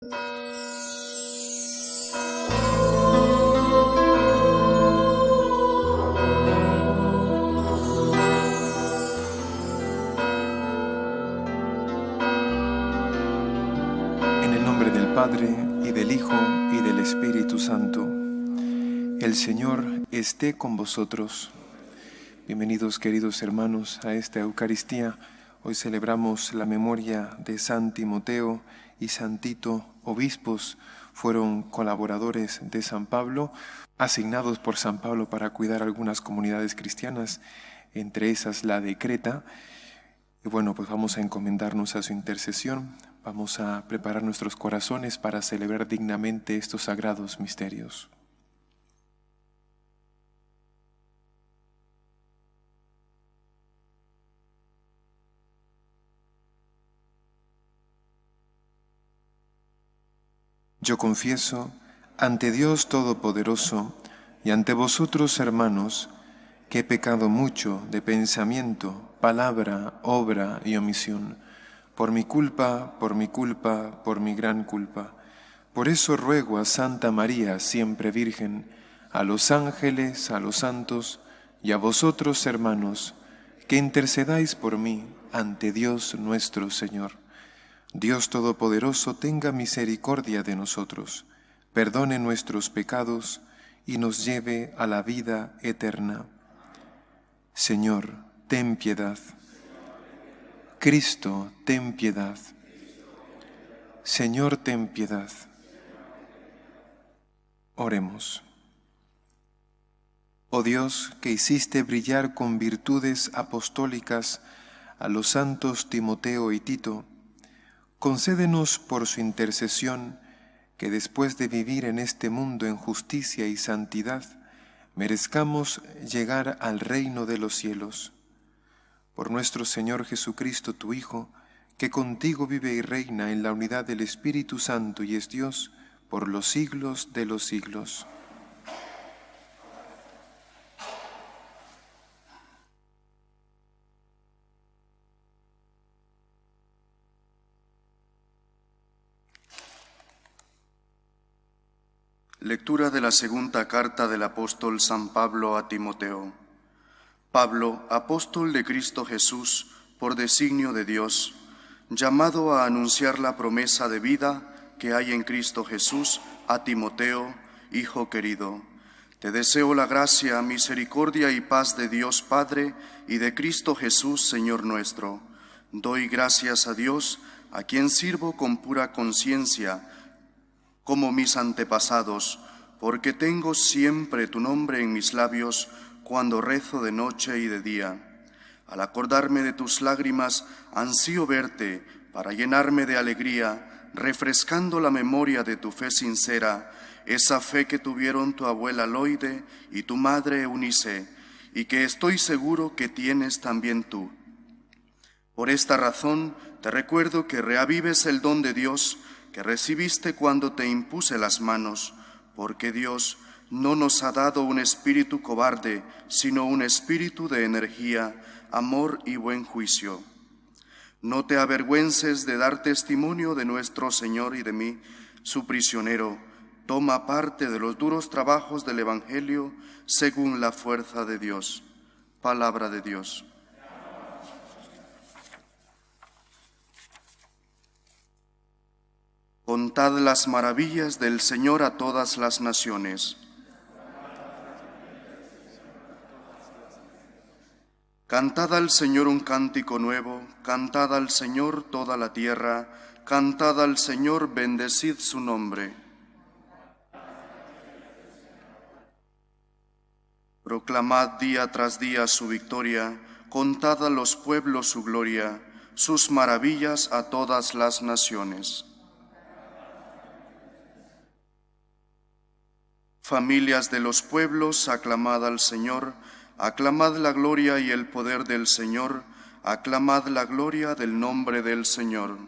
En el nombre del Padre, y del Hijo, y del Espíritu Santo. El Señor esté con vosotros. Bienvenidos, queridos hermanos, a esta Eucaristía. Hoy celebramos la memoria de San Timoteo y San Tito, obispos. Fueron colaboradores de San Pablo, asignados por San Pablo para cuidar algunas comunidades cristianas, entre esas la de Creta. Y bueno, pues vamos a encomendarnos a su intercesión. Vamos a preparar nuestros corazones para celebrar dignamente estos sagrados misterios. Yo confieso ante Dios Todopoderoso y ante vosotros, hermanos, que he pecado mucho de pensamiento, palabra, obra y omisión, por mi culpa, por mi gran culpa. Por eso ruego a Santa María, siempre Virgen, a los ángeles, a los santos y a vosotros, hermanos, que intercedáis por mí ante Dios nuestro Señor. Dios Todopoderoso tenga misericordia de nosotros, perdone nuestros pecados y nos lleve a la vida eterna. Señor, ten piedad. Cristo, ten piedad. Señor, ten piedad. Oremos. Oh Dios, que hiciste brillar con virtudes apostólicas a los santos Timoteo y Tito, concédenos por su intercesión que después de vivir en este mundo en justicia y santidad, merezcamos llegar al reino de los cielos. Por nuestro Señor Jesucristo, tu Hijo, que contigo vive y reina en la unidad del Espíritu Santo y es Dios por los siglos de los siglos. Lectura de la segunda carta del apóstol San Pablo a Timoteo. Pablo, apóstol de Cristo Jesús, por designio de Dios, llamado a anunciar la promesa de vida que hay en Cristo Jesús, a Timoteo, hijo querido. Te deseo la gracia, misericordia y paz de Dios Padre y de Cristo Jesús, Señor nuestro. Doy gracias a Dios, a quien sirvo con pura conciencia, como mis antepasados, porque tengo siempre tu nombre en mis labios cuando rezo de noche y de día. Al acordarme de tus lágrimas, ansío verte para llenarme de alegría, refrescando la memoria de tu fe sincera, esa fe que tuvieron tu abuela Loide y tu madre Eunice, y que estoy seguro que tienes también tú. Por esta razón, te recuerdo que reavives el don de Dios que recibiste cuando te impuse las manos, porque Dios no nos ha dado un espíritu cobarde, sino un espíritu de energía, amor y buen juicio. No te avergüences de dar testimonio de nuestro Señor y de mí, su prisionero. Toma parte de los duros trabajos del Evangelio según la fuerza de Dios. Palabra de Dios. Contad las maravillas del Señor a todas las naciones. Cantad al Señor un cántico nuevo, cantad al Señor toda la tierra, cantad al Señor, bendecid su nombre. Proclamad día tras día su victoria, contad a los pueblos su gloria, sus maravillas a todas las naciones. Familias de los pueblos, aclamad al Señor, aclamad la gloria y el poder del Señor, aclamad la gloria del nombre del Señor.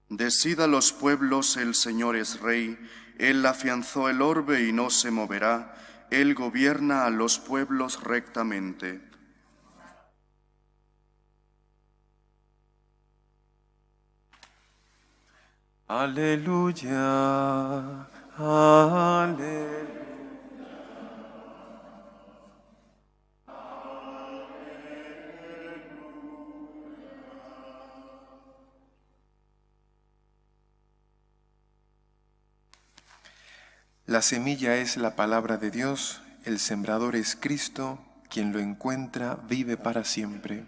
Decid a los pueblos, el Señor es Rey, Él afianzó el orbe y no se moverá, Él gobierna a los pueblos rectamente. Aleluya, aleluya. La semilla es la palabra de Dios, el sembrador es Cristo, quien lo encuentra vive para siempre.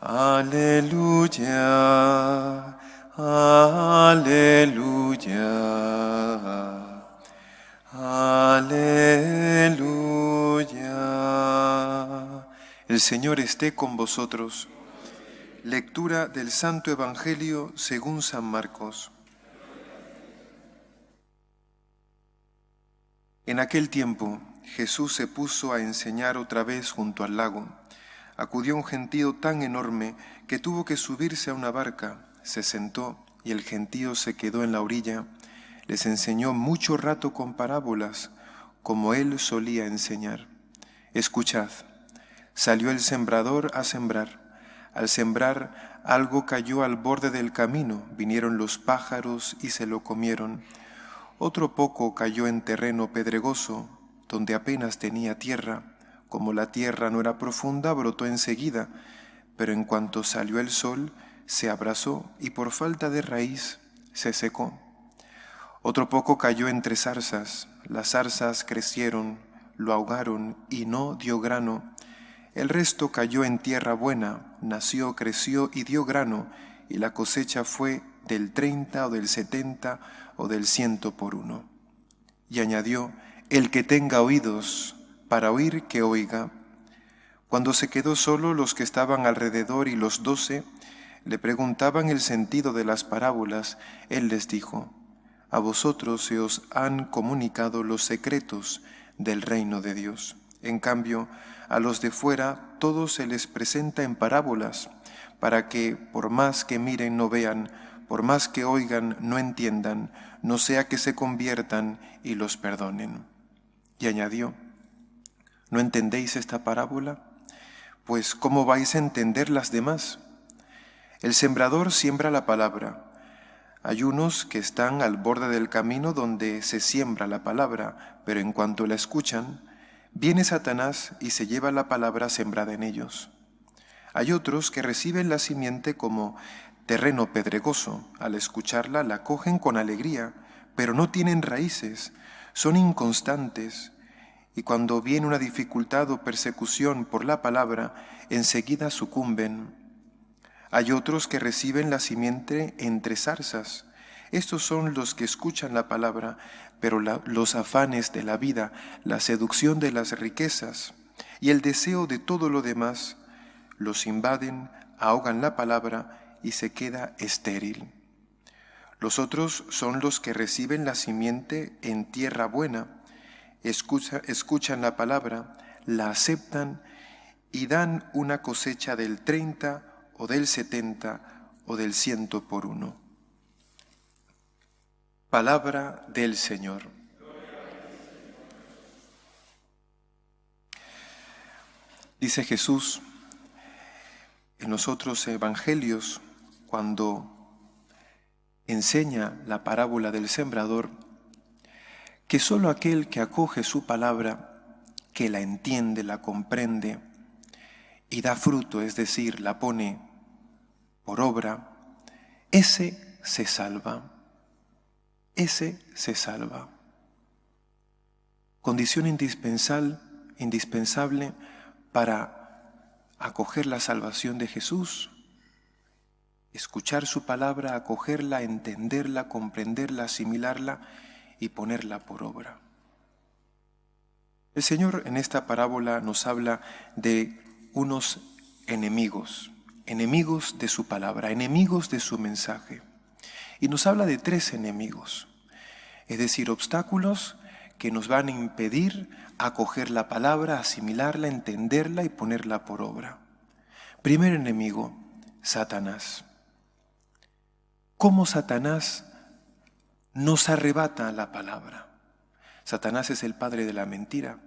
Aleluya, aleluya, aleluya. El Señor esté con vosotros. Lectura del Santo Evangelio según San Marcos. En aquel tiempo, Jesús se puso a enseñar otra vez junto al lago. Acudió un gentío tan enorme que tuvo que subirse a una barca. Se sentó y el gentío se quedó en la orilla. Les enseñó mucho rato con parábolas, como él solía enseñar. Escuchad, salió el sembrador a sembrar. Al sembrar, algo cayó al borde del camino. Vinieron los pájaros y se lo comieron. Otro poco cayó en terreno pedregoso, donde apenas tenía tierra. Como la tierra no era profunda, brotó enseguida, pero en cuanto salió el sol, se abrasó y por falta de raíz se secó. Otro poco cayó entre zarzas. Las zarzas crecieron, lo ahogaron y no dio grano. El resto cayó en tierra buena, nació, creció y dio grano, y la cosecha fue del 30 o del 70 o del 100 por uno. Y añadió, el que tenga oídos para oír, que oiga. Cuando se quedó solo, los que estaban alrededor y los 12 le preguntaban el sentido de las parábolas. Él les dijo, a vosotros se os han comunicado los secretos del reino de Dios. En cambio, a los de fuera todo se les presenta en parábolas, para que por más que miren no vean, por más que oigan no entiendan, no sea que se conviertan y los perdonen. Y añadió, ¿no entendéis esta parábola? Pues ¿cómo vais a entender las demás? El sembrador siembra la palabra. Hay unos que están al borde del camino donde se siembra la palabra, pero en cuanto la escuchan, viene Satanás y se lleva la palabra sembrada en ellos. Hay otros que reciben la simiente como terreno pedregoso. Al escucharla la cogen con alegría, pero no tienen raíces, son inconstantes, y cuando viene una dificultad o persecución por la palabra, enseguida sucumben. Hay otros que reciben la simiente entre zarzas. Estos son los que escuchan la palabra, pero los afanes de la vida, la seducción de las riquezas y el deseo de todo lo demás los invaden, ahogan la palabra y se queda estéril. Los otros son los que reciben la simiente en tierra buena, escuchan la palabra, la aceptan y dan una cosecha del 30 o del 70 o del 100 por uno. Palabra del Señor. Dice Jesús en los otros evangelios, cuando enseña la parábola del sembrador, que solo aquel que acoge su palabra, que la entiende, la comprende y da fruto, es decir, la pone por obra, ese se salva. Ese se salva. Condición indispensable para acoger la salvación de Jesús, escuchar su palabra, acogerla, entenderla, comprenderla, asimilarla y ponerla por obra. El Señor en esta parábola nos habla de unos enemigos de su palabra, enemigos de su mensaje. Y nos habla de 3 enemigos, es decir, obstáculos que nos van a impedir acoger la palabra, asimilarla, entenderla y ponerla por obra. Primer enemigo, Satanás. ¿Cómo Satanás nos arrebata la palabra? Satanás es el padre de la mentira.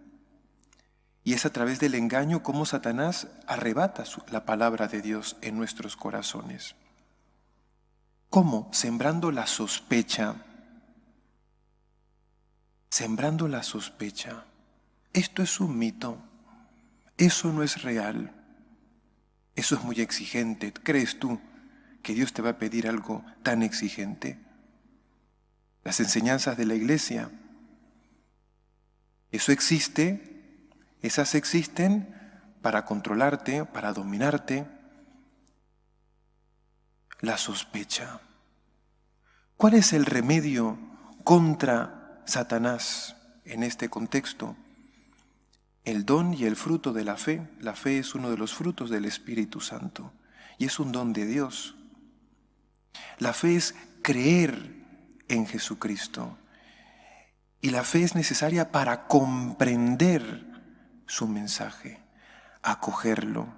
Y es a través del engaño cómo Satanás arrebata la palabra de Dios en nuestros corazones. ¿Cómo? Sembrando la sospecha. Sembrando la sospecha. Esto es un mito. Eso no es real. Eso es muy exigente. ¿Crees tú que Dios te va a pedir algo tan exigente? Las enseñanzas de la Iglesia. Eso existe, esas existen para controlarte, para dominarte. La sospecha. ¿Cuál es el remedio contra Satanás en este contexto? El don y el fruto de la fe. La fe es uno de los frutos del Espíritu Santo y es un don de Dios. La fe es creer en Jesucristo y la fe es necesaria para comprender su mensaje, acogerlo.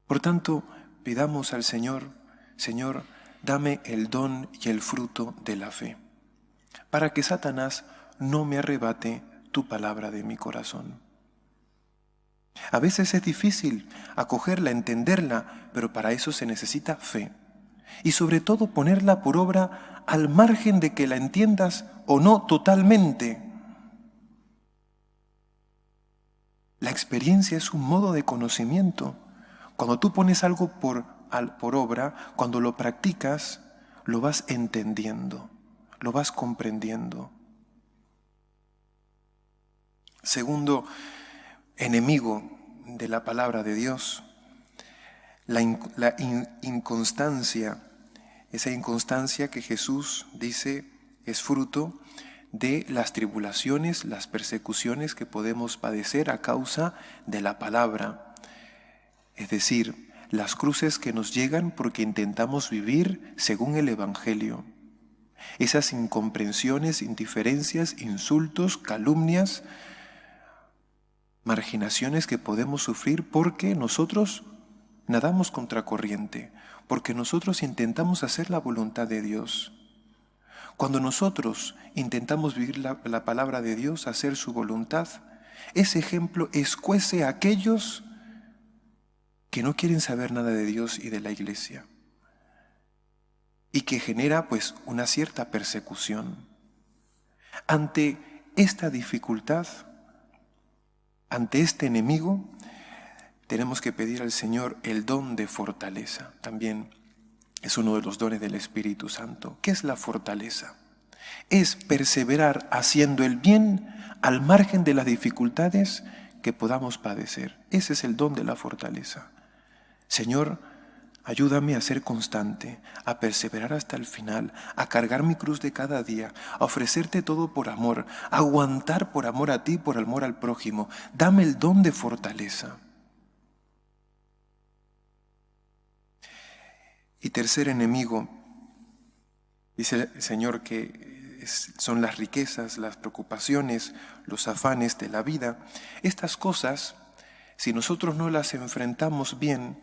Por tanto, pidamos al Señor, Señor, dame el don y el fruto de la fe, para que Satanás no me arrebate tu palabra de mi corazón. A veces es difícil acogerla, entenderla, pero para eso se necesita fe. Y sobre todo ponerla por obra al margen de que la entiendas o no totalmente. La experiencia es un modo de conocimiento. Cuando tú pones algo por obra, cuando lo practicas, lo vas entendiendo, lo vas comprendiendo. Segundo enemigo de la palabra de Dios, la inconstancia, esa inconstancia que Jesús dice es fruto de las tribulaciones, las persecuciones que podemos padecer a causa de la palabra. Es decir, las cruces que nos llegan porque intentamos vivir según el Evangelio. Esas incomprensiones, indiferencias, insultos, calumnias, marginaciones que podemos sufrir porque nosotros nadamos contracorriente, porque nosotros intentamos hacer la voluntad de Dios. Cuando nosotros intentamos vivir la palabra de Dios, hacer su voluntad, ese ejemplo escuece a aquellos que no quieren saber nada de Dios y de la Iglesia, y que genera pues una cierta persecución. Ante esta dificultad, ante este enemigo, tenemos que pedir al Señor el don de fortaleza. También es uno de los dones del Espíritu Santo. ¿Qué es la fortaleza? Es perseverar haciendo el bien al margen de las dificultades que podamos padecer. Ese es el don de la fortaleza. Señor, ayúdame a ser constante, a perseverar hasta el final, a cargar mi cruz de cada día, a ofrecerte todo por amor, a aguantar por amor a ti, por amor al prójimo. Dame el don de fortaleza. Y tercer enemigo, dice el Señor que son las riquezas, las preocupaciones, los afanes de la vida. Estas cosas, si nosotros no las enfrentamos bien,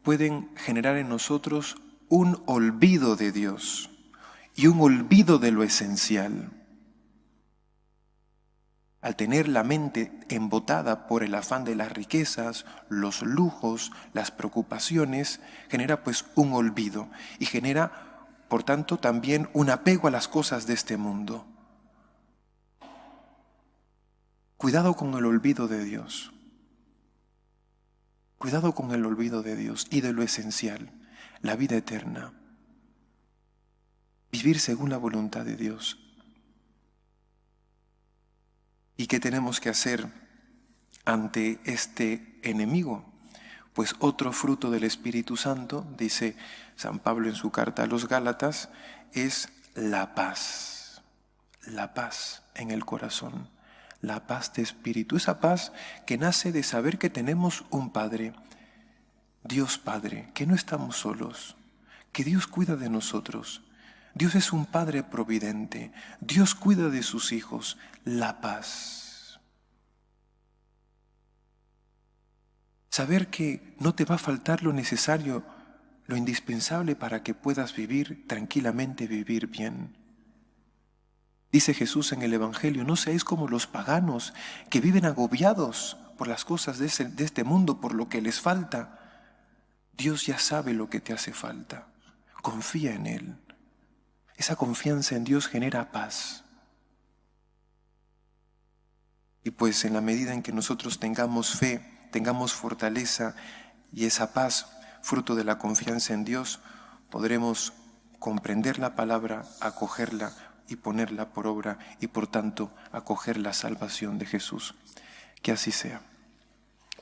pueden generar en nosotros un olvido de Dios y un olvido de lo esencial. Al tener la mente embotada por el afán de las riquezas, los lujos, las preocupaciones, genera pues un olvido y genera, por tanto, también un apego a las cosas de este mundo. Cuidado con el olvido de Dios. Cuidado con el olvido de Dios y de lo esencial, la vida eterna. Vivir según la voluntad de Dios. ¿Y qué tenemos que hacer ante este enemigo? Pues otro fruto del Espíritu Santo, dice San Pablo en su carta a los Gálatas, es la paz. La paz en el corazón. La paz de espíritu, esa paz que nace de saber que tenemos un Padre, Dios Padre, que no estamos solos, que Dios cuida de nosotros. Dios es un Padre providente, Dios cuida de sus hijos, la paz. Saber que no te va a faltar lo necesario, lo indispensable para que puedas vivir tranquilamente, vivir bien. Dice Jesús en el Evangelio, no seáis como los paganos que viven agobiados por las cosas de este mundo, por lo que les falta. Dios ya sabe lo que te hace falta. confía en Él. Esa confianza en Dios genera paz. Y pues en la medida en que nosotros tengamos fe, tengamos fortaleza y esa paz, fruto de la confianza en Dios, podremos comprender la palabra, acogerla y ponerla por obra y por tanto acoger la salvación de Jesús. Que así sea.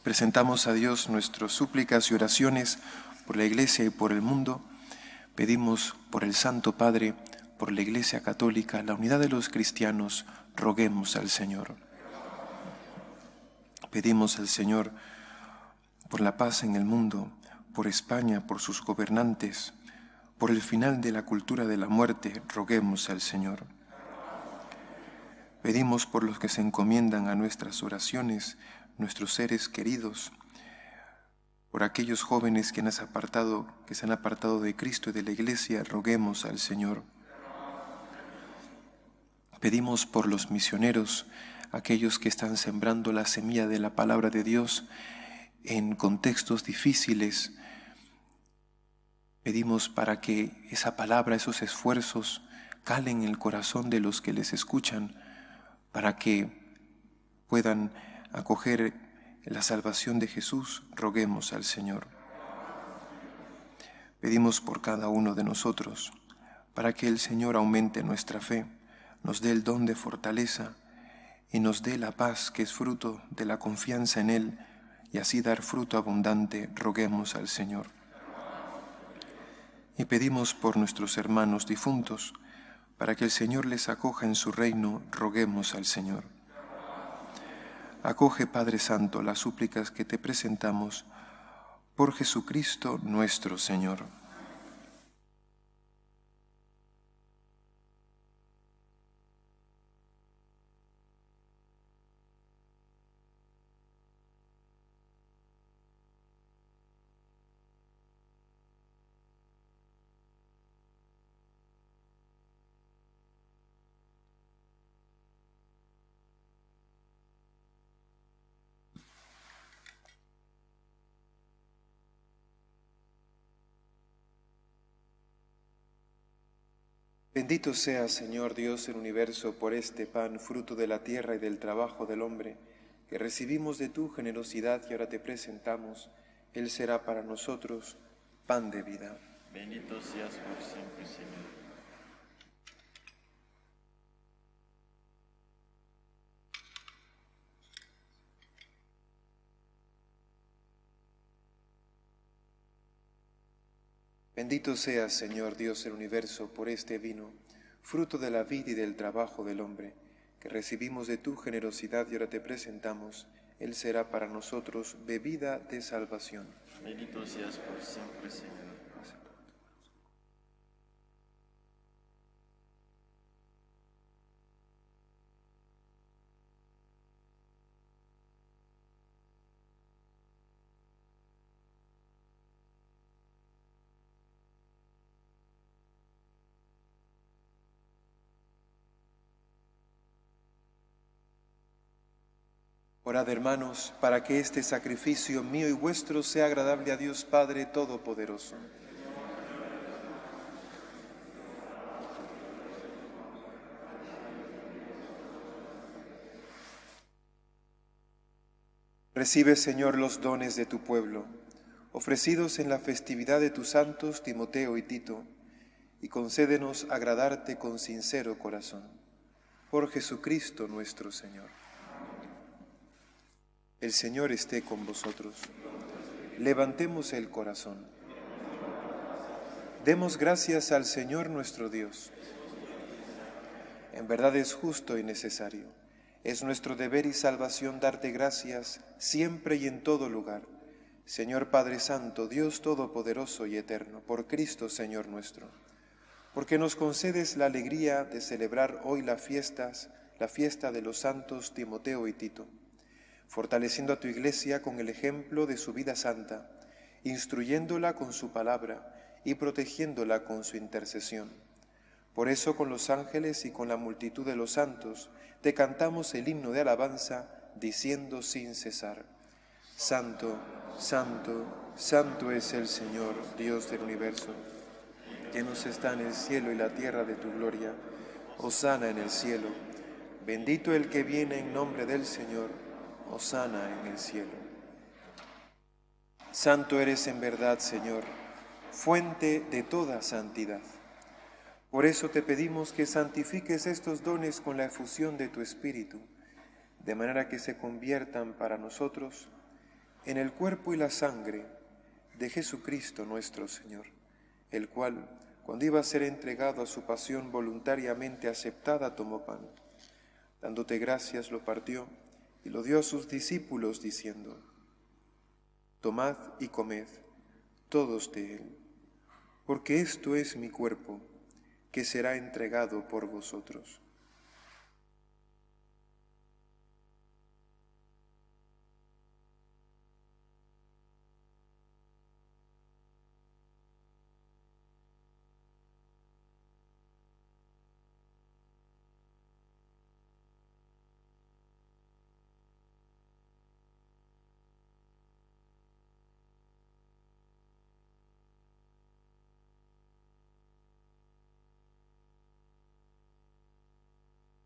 Presentamos a Dios nuestras súplicas y oraciones por la Iglesia y por el mundo. Pedimos por el Santo Padre, por la Iglesia Católica, la unidad de los cristianos, roguemos al Señor. Pedimos al Señor por la paz en el mundo, por España, por sus gobernantes, por el final de la cultura de la muerte, roguemos al Señor. Pedimos por los que se encomiendan a nuestras oraciones, nuestros seres queridos, por aquellos jóvenes que se han apartado de Cristo y de la Iglesia, roguemos al Señor. Pedimos por los misioneros, aquellos que están sembrando la semilla de la palabra de Dios en contextos difíciles. Pedimos para que esa palabra, esos esfuerzos, calen en el corazón de los que les escuchan, para que puedan acoger la salvación de Jesús, roguemos al Señor. Pedimos por cada uno de nosotros, para que el Señor aumente nuestra fe, nos dé el don de fortaleza y nos dé la paz que es fruto de la confianza en Él, y así dar fruto abundante, roguemos al Señor. Y pedimos por nuestros hermanos difuntos, para que el Señor les acoja en su reino, roguemos al Señor. Acoge, Padre Santo, las súplicas que te presentamos por Jesucristo nuestro Señor. Bendito sea, Señor Dios del universo, por este pan, fruto de la tierra y del trabajo del hombre, que recibimos de tu generosidad y ahora te presentamos. Él será para nosotros pan de vida. Bendito seas por siempre, Señor. Bendito seas, Señor Dios del universo, por este vino, fruto de la vid y del trabajo del hombre, que recibimos de tu generosidad y ahora te presentamos. Él será para nosotros bebida de salvación. Bendito seas por siempre, Señor. Orad, hermanos, para que este sacrificio mío y vuestro sea agradable a Dios Padre Todopoderoso. Recibe, Señor, los dones de tu pueblo, ofrecidos en la festividad de tus santos Timoteo y Tito, y concédenos agradarte con sincero corazón. Por Jesucristo nuestro Señor. El Señor esté con vosotros. Levantemos el corazón. Demos gracias al Señor nuestro Dios. En verdad es justo y necesario. Es nuestro deber y salvación darte gracias siempre y en todo lugar. Señor Padre Santo, Dios Todopoderoso y Eterno, por Cristo Señor nuestro, porque nos concedes la alegría de celebrar hoy la fiesta de los santos Timoteo y Tito, fortaleciendo a tu Iglesia con el ejemplo de su vida santa, instruyéndola con su palabra y protegiéndola con su intercesión. Por eso, con los ángeles y con la multitud de los santos, te cantamos el himno de alabanza, diciendo sin cesar: Santo, Santo, Santo es el Señor, Dios del universo. Llenos están el cielo y la tierra de tu gloria. Hosana en el cielo. Bendito el que viene en nombre del Señor. Hosana en el cielo. Santo eres en verdad, Señor, fuente de toda santidad. Por eso te pedimos que santifiques estos dones con la efusión de tu Espíritu, de manera que se conviertan para nosotros en el cuerpo y la sangre de Jesucristo nuestro Señor, el cual, cuando iba a ser entregado a su pasión voluntariamente aceptada, tomó pan. Dándote gracias, lo partió y lo dio a sus discípulos, diciendo: Tomad y comed todos de él, porque esto es mi cuerpo, que será entregado por vosotros.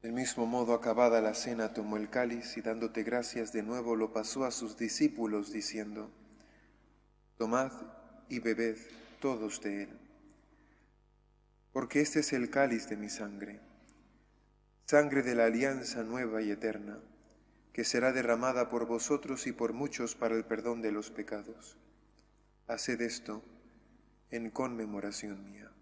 Del mismo modo, acabada la cena, tomó el cáliz y dándote gracias de nuevo lo pasó a sus discípulos, diciendo: Tomad y bebed todos de él, porque este es el cáliz de mi sangre, sangre de la alianza nueva y eterna, que será derramada por vosotros y por muchos para el perdón de los pecados. Haced esto en conmemoración mía.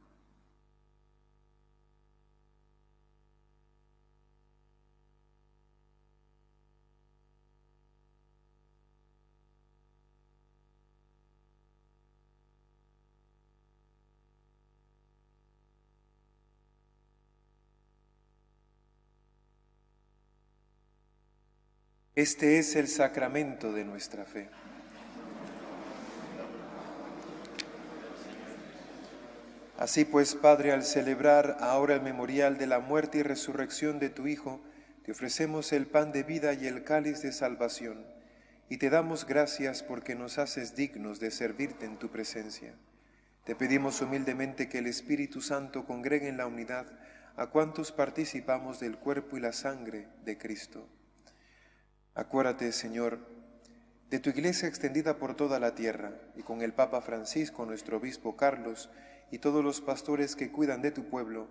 Este es el sacramento de nuestra fe. Así pues, Padre, al celebrar ahora el memorial de la muerte y resurrección de tu Hijo, te ofrecemos el pan de vida y el cáliz de salvación, y te damos gracias porque nos haces dignos de servirte en tu presencia. Te pedimos humildemente que el Espíritu Santo congregue en la unidad a cuantos participamos del cuerpo y la sangre de Cristo. Acuérdate, Señor, de tu Iglesia extendida por toda la tierra, y con el Papa Francisco, nuestro Obispo Carlos, y todos los pastores que cuidan de tu pueblo,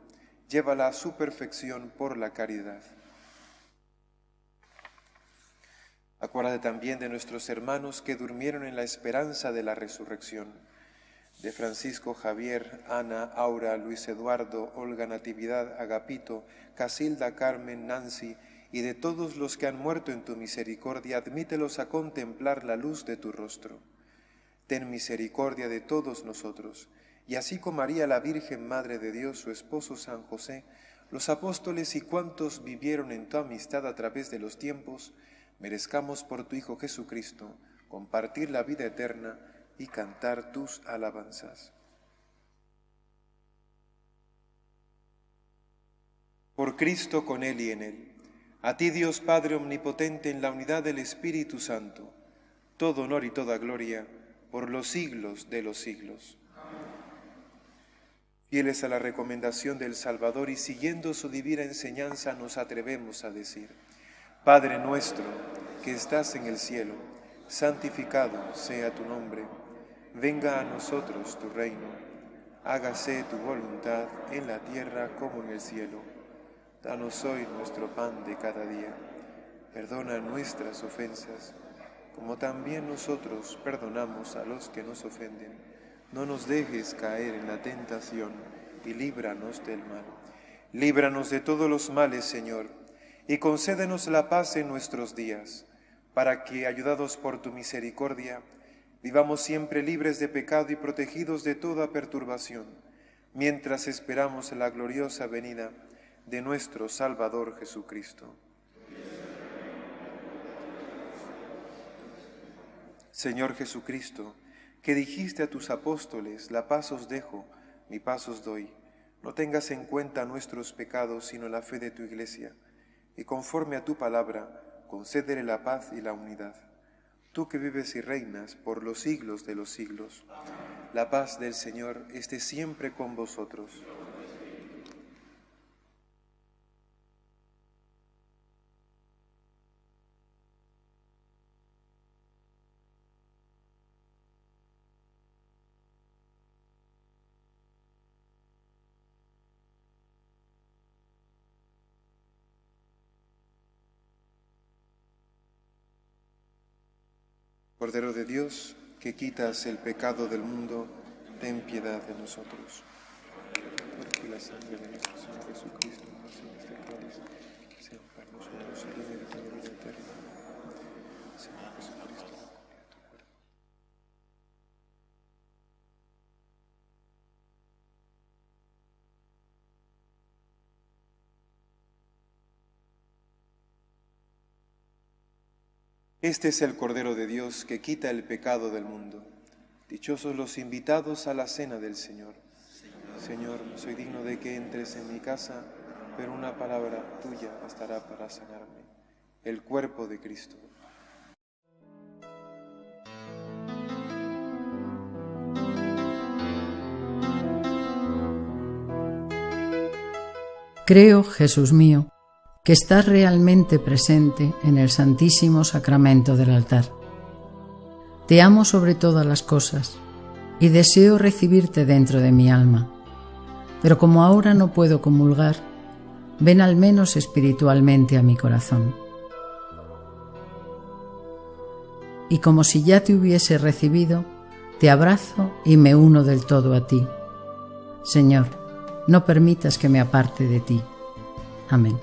llévala a su perfección por la caridad. Acuérdate también de nuestros hermanos que durmieron en la esperanza de la resurrección, de Francisco Javier, Ana, Aura, Luis Eduardo, Olga Natividad, Agapito, Casilda, Carmen, Nancy, y de todos los que han muerto en tu misericordia, admítelos a contemplar la luz de tu rostro. Ten misericordia de todos nosotros, y así como María la Virgen, Madre de Dios, su esposo San José, los apóstoles y cuantos vivieron en tu amistad a través de los tiempos, merezcamos por tu Hijo Jesucristo compartir la vida eterna y cantar tus alabanzas. Por Cristo, con Él y en Él. A ti, Dios Padre Omnipotente, en la unidad del Espíritu Santo, todo honor y toda gloria por los siglos de los siglos. Fieles a la recomendación del Salvador y siguiendo su divina enseñanza, nos atrevemos a decir: Padre nuestro, que estás en el cielo, santificado sea tu nombre. Venga a nosotros tu reino. Hágase tu voluntad en la tierra como en el cielo. Danos hoy nuestro pan de cada día. Perdona nuestras ofensas, como también nosotros perdonamos a los que nos ofenden. No nos dejes caer en la tentación y líbranos del mal. Líbranos de todos los males, Señor, y concédenos la paz en nuestros días, para que, ayudados por tu misericordia, vivamos siempre libres de pecado y protegidos de toda perturbación, mientras esperamos la gloriosa venida de nuestro Salvador Jesucristo. Señor Jesucristo, que dijiste a tus apóstoles: la paz os dejo, mi paz os doy, no tengas en cuenta nuestros pecados, sino la fe de tu Iglesia, y conforme a tu palabra, concédele la paz y la unidad. Tú que vives y reinas por los siglos de los siglos, La paz del Señor esté siempre con vosotros. Cordero de Dios, que quitas el pecado del mundo, ten piedad de nosotros. Porque la sangre de nuestro Señor Jesucristo, y las espirituales, sean para nosotros el alimento de vida eterna. Señor Jesucristo, tu cuerpo. Este es el Cordero de Dios que quita el pecado del mundo. Dichosos los invitados a la cena del Señor. Señor, no soy digno de que entres en mi casa, pero una palabra tuya bastará para sanarme. El cuerpo de Cristo. Creo, Jesús mío, que estás realmente presente en el Santísimo Sacramento del altar. Te amo sobre todas las cosas y deseo recibirte dentro de mi alma, pero como ahora no puedo comulgar, ven al menos espiritualmente a mi corazón. Y como si ya te hubiese recibido, te abrazo y me uno del todo a ti. Señor, no permitas que me aparte de ti. Amén.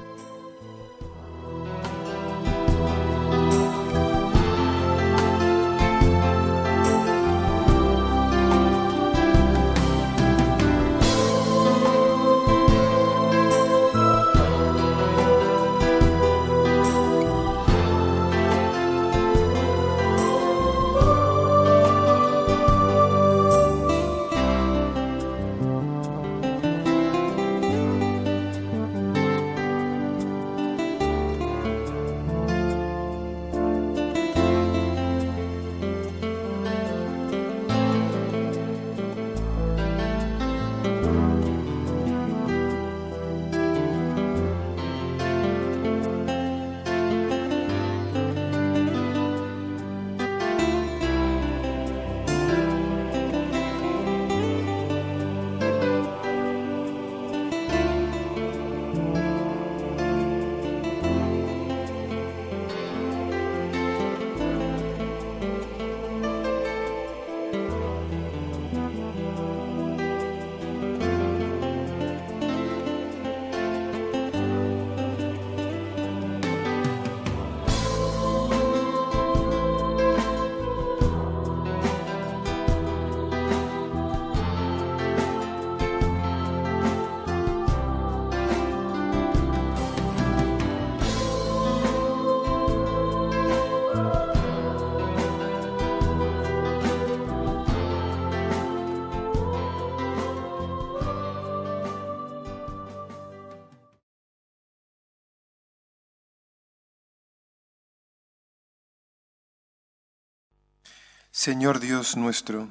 Señor Dios nuestro,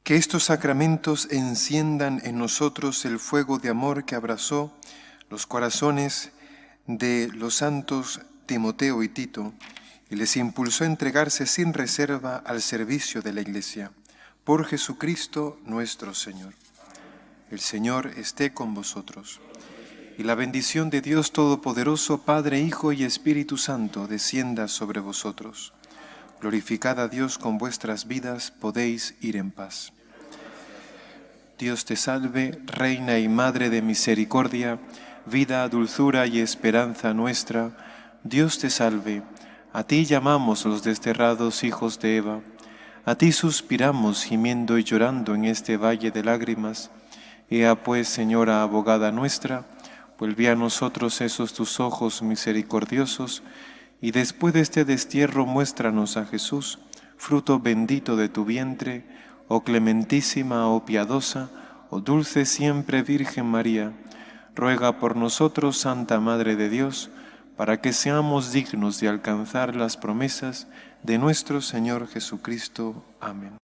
que estos sacramentos enciendan en nosotros el fuego de amor que abrazó los corazones de los santos Timoteo y Tito y les impulsó a entregarse sin reserva al servicio de la Iglesia. Por Jesucristo nuestro Señor. El Señor esté con vosotros. Y la bendición de Dios Todopoderoso, Padre, Hijo y Espíritu Santo, descienda sobre vosotros. Glorificad a Dios con vuestras vidas, podéis ir en paz. Dios te salve, Reina y Madre de misericordia, vida, dulzura y esperanza nuestra. Dios te salve, a ti llamamos los desterrados hijos de Eva. A ti suspiramos, gimiendo y llorando en este valle de lágrimas. Ea pues, Señora abogada nuestra, vuelve a nosotros esos tus ojos misericordiosos, y después de este destierro muéstranos a Jesús, fruto bendito de tu vientre, oh clementísima, oh piadosa, oh dulce siempre Virgen María. Ruega por nosotros, Santa Madre de Dios, para que seamos dignos de alcanzar las promesas de nuestro Señor Jesucristo. Amén.